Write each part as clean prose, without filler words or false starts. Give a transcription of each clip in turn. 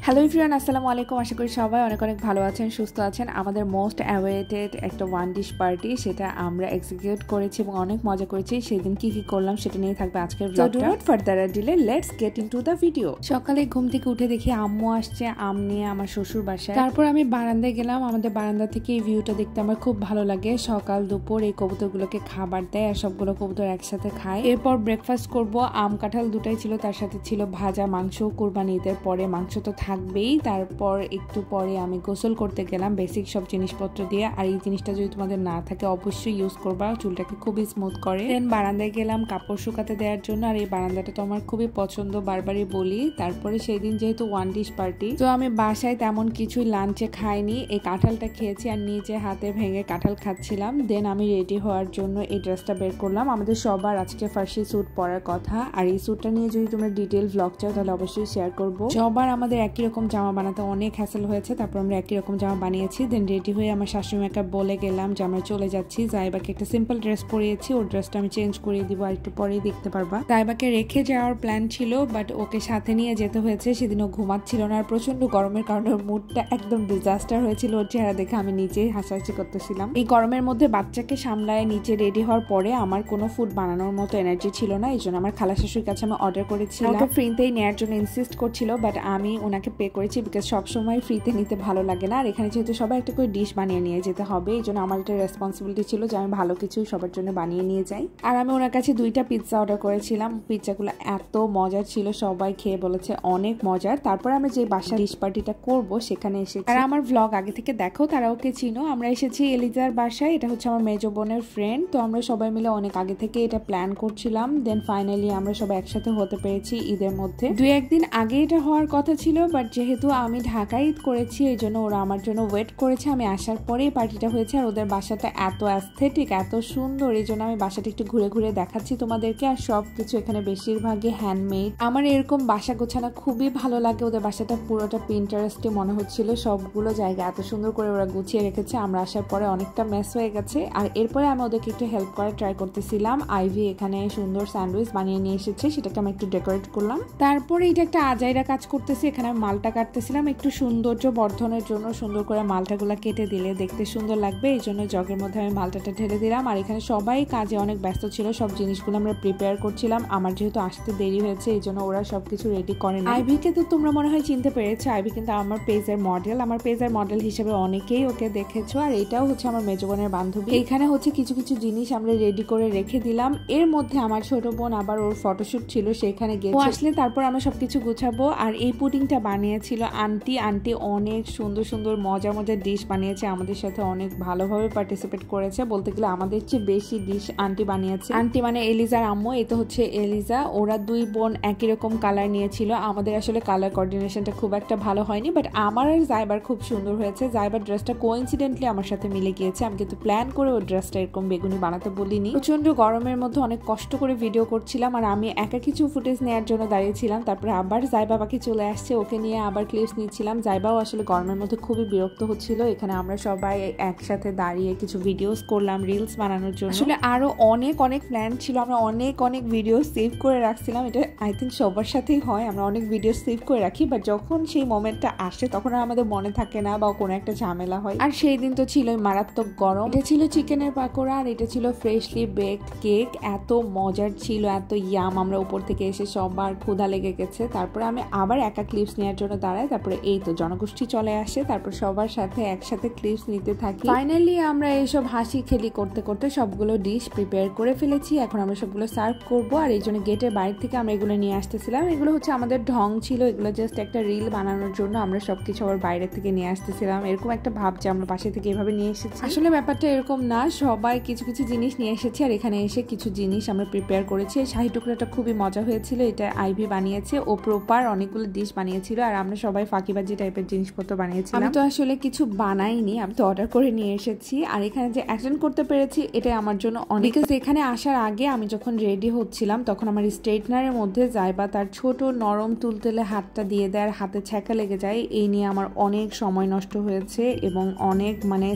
Hello everyone, আসসালামু আলাইকুম। আশা করি সবাই অনেক অনেক ভালো আছেন, সুস্থ আছেন। আমাদের মোস্ট অ্যাওয়েটেড একটা ওয়ান ডিশ পার্টি, সেটা আমরা এক্সিকিউট করেছি এবং অনেক মজা করেছি। সেদিন কি কি করলাম সেটা নিয়ে থাকবে আজকের ব্লগটা। Do not further delay, let's get into the video. সকালে ঘুম থেকে উঠে দেখি আম্মু আসছে আম নিয়ে আমার শ্বশুর বাসায়। তারপর আমি বারান্দায় গেলাম। আমাদের বারান্দা থেকে এই ভিউটা দেখতে আমার খুব ভালো লাগে। সকাল দুপুর এই কবুতরগুলোকে খাবার দেয় আর সবগুলো কবুতর একসাথে খায়। এরপর ব্রেকফাস্ট করব। আম কাঁঠাল দুটাই ছিল, তার সাথে ছিল ভাজা মাংস। কুরবানি ঈদের পরে মাংস তো থাকবেই। তারপর একটু পরে আমি গোসল করতে গেলাম বেসিক সব জিনিসপত্র দিয়ে। আর এই জিনিসটা যদি তোমাদের না থাকে অবশ্যই ইউজ করবা, চুলটাকে খুবই স্মুথ করে। দেন বারান্দায় গেলাম কাপড় শুকাতে দেওয়ার জন্য। আর এই বারান্দাটা তো আমার খুবই পছন্দ, বারবারই বলি। তারপরে সেই দিন যেহেতু ওয়ান ডিশ পার্টি, তো আমি বাসায় তেমন কিছুই লাঞ্চে খাইনি। এই কাঁঠালটা খেয়েছি আর নিজে হাতে ভেঙে কাঁঠাল খাচ্ছিলাম। দেন আমি রেডি হওয়ার জন্য এই ড্রেসটা বের করলাম। আমাদের সবার আজকে ফার্সি স্যুট পরার কথা। আর এই স্যুটটা নিয়ে যদি তোমরা ডিটেল ভ্লগ চাও তাহলে অবশ্যই শেয়ার করবো। সবার আমাদের একই রকম জামা বানাতে অনেক হ্যাসেল হয়েছে, তারপর আমরা একই রকম জামা বানিয়েছি। দেন রেডি হয়ে আমার শাশুড়িমাকে বলে গেলাম যে আমরা চলে যাচ্ছি। জাইবাকে একটা সিম্পল ড্রেস পরিয়েছি, ওর ড্রেসটা আমি চেঞ্জ করিয়ে দিব, আর একটু পরেই দেখতে পারবা। জাইবাকে রেখে যাওয়ার প্ল্যান ছিল, বাট ওকে সাথে নিয়ে যেতে হয়েছে। সেদিন ও ঘুমাচ্ছিল না, আর প্রচন্ড গরমের কারণে ওর মুডটা একদম ডিজাস্টার হয়েছিল। ওর চেহারা দেখে আমি নিজেই হাসাহাসি করতেছিলাম। এই গরমের মধ্যে বাচ্চাকে সামলায় নিচে রেডি হওয়ার পরে আমার কোনো ফুড বানানোর মতো এনার্জি ছিল না। এই জন্য আমার খালা শাশুড়ির কাছে আমি অর্ডার করেছিলাম। ওকে ফ্রিতেই নেওয়ার জন্য ইনসিস্ট করছিল, বাট আমি ওনাকে পে করেছি, বিকজ সবসময় ফ্রিতে নিতে ভালো লাগে না। আর এখানে যেহেতু সবাই একটা করে ডিশ বানিয়ে নিয়ে যেতে হবে, এই জন্য আমার একটা রেসপন্সিবিলিটি ছিল যে আমি ভালো কিছু সবার জন্য বানিয়ে নিয়ে যাই। আর আমি ওনার কাছে 2টা পিৎজা অর্ডার করেছিলাম। পিৎজাগুলো এত মজার ছিল, সবাই খেয়ে বলেছে অনেক মজার। তারপর আমি যে বাসা ডিশ পার্টিটা করবো সেখানে এসেছি। আর আমার ভ্লগ আগে থেকে দেখো, তারা ওকে চিনো। আমরা এসেছি এলিজার বাসায়। এটা হচ্ছে আমার মেজো বোনের ফ্রেন্ড। তো আমরা সবাই মিলে অনেক আগে থেকে এটা প্ল্যান করছিলাম। দেন ফাইনালি আমরা সবাই একসাথে হতে পেরেছি ঈদের মধ্যে। 2-1 দিন আগে এটা হওয়ার কথা ছিল, বাট যেহেতু আমি ঢাকায় ঈদ করেছি এই জন্য ওরা আমার জন্য ওয়েট করেছে। আমি আসার পরেই পার্টিটা হয়েছে। আর ওদের বাসাটা এত অ্যাস্থেটিক, এত সুন্দর, এই জন্য আমি বাসাটা একটু ঘুরে ঘুরে দেখাচ্ছি তোমাদেরকে। আর সবকিছু এখানে বেশিরভাগই হ্যান্ডমেড। আমার এরকম বাসা গোছানো খুবই ভালো লাগে। ওদের বাসাটা পুরোটা পিন্টারেস্টে মনে হচ্ছিল, সবগুলো জায়গা এত সুন্দর করে ওরা গুছিয়ে রেখেছে। আমরা আসার পরে অনেকটা মেস হয়ে গেছে। আর এরপরে আমি ওদেরকে একটু হেল্প করার ট্রাই করতেছিলাম। আইভি এখানে সুন্দর স্যান্ডউইচ বানিয়ে নিয়ে এসেছে, সেটাকে আমি একটু ডেকোরেট করলাম। তারপরে এটা একটা আজাইরা কাজ করতেছি। এখানে আমি মালটা কাটতেছিলাম একটু সৌন্দর্য বর্ধনের জন্য। সুন্দর করে মালটাগুলো কেটে দিলে দেখতে সুন্দর লাগবে, এই জন্য জগের মধ্যে আমি মালটাটা ঢেলে দিলাম। আর এখানে সবাই কাজে অনেক ব্যস্ত ছিল, সব জিনিসগুলো আমরা প্রিপেয়ার করছিলাম। আমার যেহেতু আসতে দেরি হয়েছে এই জন্য ওরা সবকিছু রেডি করেন। আইভিকে তো তোমরা মনে হয় চিনতে পেরেছো। আইভি কিন্তু আমার পেজের মডেল। আমার পেজের মডেল হিসেবে অনেকেই ওকে দেখেছো। আর এটাও হচ্ছে আমার মেজো বোনের বান্ধবী। এখানে হচ্ছে কিছু কিছু জিনিস আমরা রেডি করে রেখে দিলাম। এর মধ্যে আমার ছোট বোন আবার ওর ফটোশুট ছিল, সেখানে গিয়ে আসলে তারপর আমরা সবকিছু গুছাবো। আর এই পুডিংটা বানিয়েছিল আন্টি। আন্টি অনেক সুন্দর সুন্দর মজার মজার ডিশ বানিয়েছে, আমাদের সাথে অনেক ভালোভাবে পার্টিসিপেট করেছে। বলতে গেলে আমাদের চেয়ে বেশি ডিশ আন্টি বানিয়েছে। আন্টি মানে এলিজার আম্মু। এই তো হচ্ছে এলিজা। ওরা 2 বোন একই রকম কালার নিয়েছিল। আমাদের আসলে কালার কোঅর্ডিনেশনটা খুব একটা ভালো হয়নি, বাট আমার আর জাইবার খুব সুন্দর হয়েছে। জাইবার ড্রেসটা কোইন্সিডেন্টলি আমার সাথে মিলে গিয়েছে। আমি কিন্তু প্ল্যান করে ওর ড্রেসটা এরকম বেগুনি বানাতে বলিনি। প্রচন্ড গরমের মধ্যে অনেক কষ্ট করে ভিডিও করছিলাম, আর আমি একা কিছু ফুটেজ নেওয়ার জন্য দাঁড়িয়েছিলাম। তারপরে আবার জাইবা পাখি চলে আসছে, ওকে নিয়ে আবার ক্লিপস নিচ্ছিলাম। জাইবাও আসলে গরমের মধ্যে খুবই বিরক্ত হচ্ছিল। এখানে আমরা সবাই একসাথে দাঁড়িয়ে কিছু ভিডিওস করলাম রিলস বানানোর জন্য। আসলে আরো অনেক অনেক প্ল্যান ছিল, আমরা অনেক অনেক ভিডিও সেভ করে রাখছিলাম। এটা আই থিঙ্ক সবার সাথেই হয়, আমরা অনেক ভিডিও সেভ করে রাখি, বাট যখন সেই মোমেন্টটা আসে তখন আর আমাদের মনে থাকে না বা কোনো একটা ঝামেলা হয়। আর সেই দিন তো ছিল মারাত্মক গরম। এটা ছিল চিকেনের পাকোড়া আর এটা ছিল ফ্রেশলি বেকড কেক। এত মজার ছিল, এত ইয়াম। আমরা উপর থেকে এসে সবার ক্ষুধা লেগে গেছে। তারপরে আমি আবার একা ক্লিপস নেওয়ার জন্য দাঁড়াই। তারপরে এই তো জনগোষ্ঠী চলে আসে, তারপর সবার সাথে একসাথে ক্লিপস নিতে থাকি। ফাইনালি আমরা এইসব হাসি খেলি করতে করতে সবগুলো ডিশ প্রিপেয়ার করে ফেলেছি। এখন আমরা সবগুলো সার্ভ করবো। আর এই জন্য গেটের বাইরে থেকে আমরা এগুলো নিয়ে আসতেছিলাম। এগুলো হচ্ছে আমাদের ঢং ছিল, এগুলো জাস্ট একটা রিল বানানোর জন্য আমরা সবকিছু আবার বাইরে থেকে নিয়ে আসতেছিলাম। এরকম একটা ভাব যে আমরা পাশে থেকে এভাবে নিয়ে এসেছি। আসলে ব্যাপারটা এরকম না, সবাই কিছু কিছু জিনিস নিয়ে এসেছি। আর এখানে এসে কিছু জিনিস আমরা প্রিপেয়ার করেছি। শাহী টুকরাটা খুবই মজা হয়েছিল, এটা আইভি বানিয়েছে। ও প্রপার অনেকগুলো ডিশ বানিয়েছিল, আর আমরা সবাই ফাঁকিবাজি টাইপের জিনিসপত্র বানিয়েছিলাম। আমি তো আসলে কিছু বানাইনি, আমি তো অর্ডার করে নিয়ে এসেছি। আর এখানে যে অ্যাটেন্ড করতে পেরেছি এটাই আমার জন্য অনেক। এখানে আসার আগে আমি যখন রেডি হচ্ছিলাম তখন আমার স্ট্রেটনারের মধ্যে জাইবা তার ছোট নরম তুলতুলে হাতটা দিয়ে দেয়, আর হাতে ছ্যাঁকা লেগে যায়। এই নিয়ে আমার অনেক সময় নষ্ট হয়েছে এবং অনেক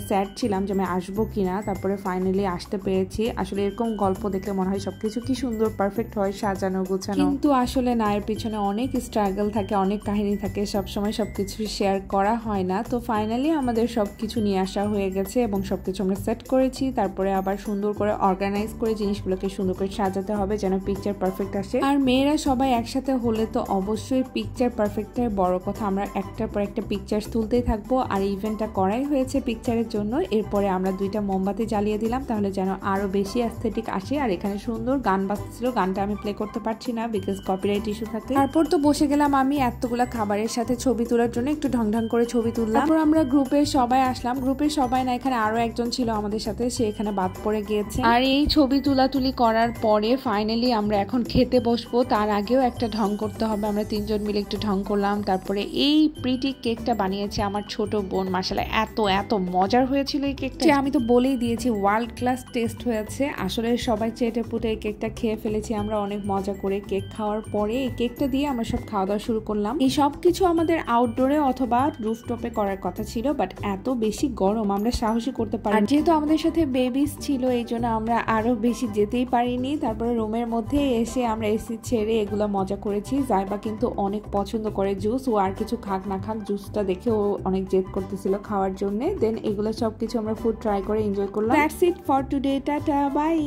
স্যাড ছিলাম যে আমি আসবো কিনা। তারপরে ফাইনালি আসতে পেরেছি। আসলে এরকম গল্প দেখলে মনে হয় সবকিছু কি সুন্দর পারফেক্ট হয়, সাজানো গোছানো, কিন্তু আসলে না, এর পিছনে অনেক স্ট্রাগল থাকে, অনেক কাহিনী টেনশনই থাকে, সবসময় সবকিছু শেয়ার করা হয় না। তো ফাইনালি আমাদের সবকিছু নিয়ে আসা হয়ে গেছে এবং সবকিছু আমরা সেট করেছি। তারপরে আবার সুন্দর করে অর্গানাইজ করে জিনিসগুলোকে সুন্দর করে সাজাতে হবে যেন পিকচার পারফেক্ট আসে। আর মেয়েরা সবাই একসাথে হলে তো অবশ্যই পিকচার পারফেক্টের বড় কথা, আমরা একটার পর একটা পিকচার তুলতেই থাকবো। আর ইভেন্টটা করাই হয়েছে পিকচারের জন্য। এরপরে আমরা 2টা মোমবাতি জ্বালিয়ে দিলাম তাহলে যেন আরো বেশি অ্যাস্থেটিক আসে। আর এখানে সুন্দর গান বাজছিল, গানটা আমি প্লে করতে পারছি না বিকজ কপিরাইট ইস্যু থাকে। তারপর তো বসে গেলাম আমি এতগুলা খাবারের সাথে ছবি তোলার জন্য, একটু ঢং ঢং করে ছবি তুললাম। তারপর আমরা গ্রুপের সবাই আসলাম, গ্রুপের সবাই না, এখানে আরো একজন ছিল আমাদের সাথে, সে এখানে বাদ পড়ে গিয়েছে। আর এই ছবি তুলাতুলি করার পরে ফাইনালি আমরা এখন খেতে বসবো। তার আগেও একটা ঢং করতে হবে, আমরা 3জন মিলে একটু ঢং করলাম। তারপরে এই প্রিটি কেকটা বানিয়েছে আমার ছোট বোন, মাশাআল্লাহ এত এত মজার হয়েছিল এই কেকটা, আমি তো বলেই দিয়েছি ওয়ার্ল্ড ক্লাস টেস্ট হয়েছে। আসলে সবাই চেটে পুটে এই কেকটা খেয়ে ফেলেছি আমরা অনেক মজা করে। কেক খাওয়ার পরে এই কেকটা দিয়ে আমরা সব খাওয়া দাওয়া শুরু করলাম। এই সব কিছু আমাদের আউটডোরে অথবা রুফটপে করার কথা ছিল, বাট এত বেশি গরম আমরা সাহসী করতে পারি। আর যেহেতু আমাদের সাথে বেবিস ছিল এই জন্য আমরা আরো বেশি যেতেই পারিনি। তারপরে রুমের মধ্যে এসে আমরা এসি ছেড়ে এগুলো মজা করেছি। জাইবা কিন্তু অনেক পছন্দ করে জুস, ও আর কিছু খাক না খাক জুসটা দেখে ও অনেক জেদ করতেছিল খাওয়ার জন্য। দেন এগুলো সবকিছু আমরা ফুড ট্রাই করে এনজয় করলাম। That's it for today, tata bye.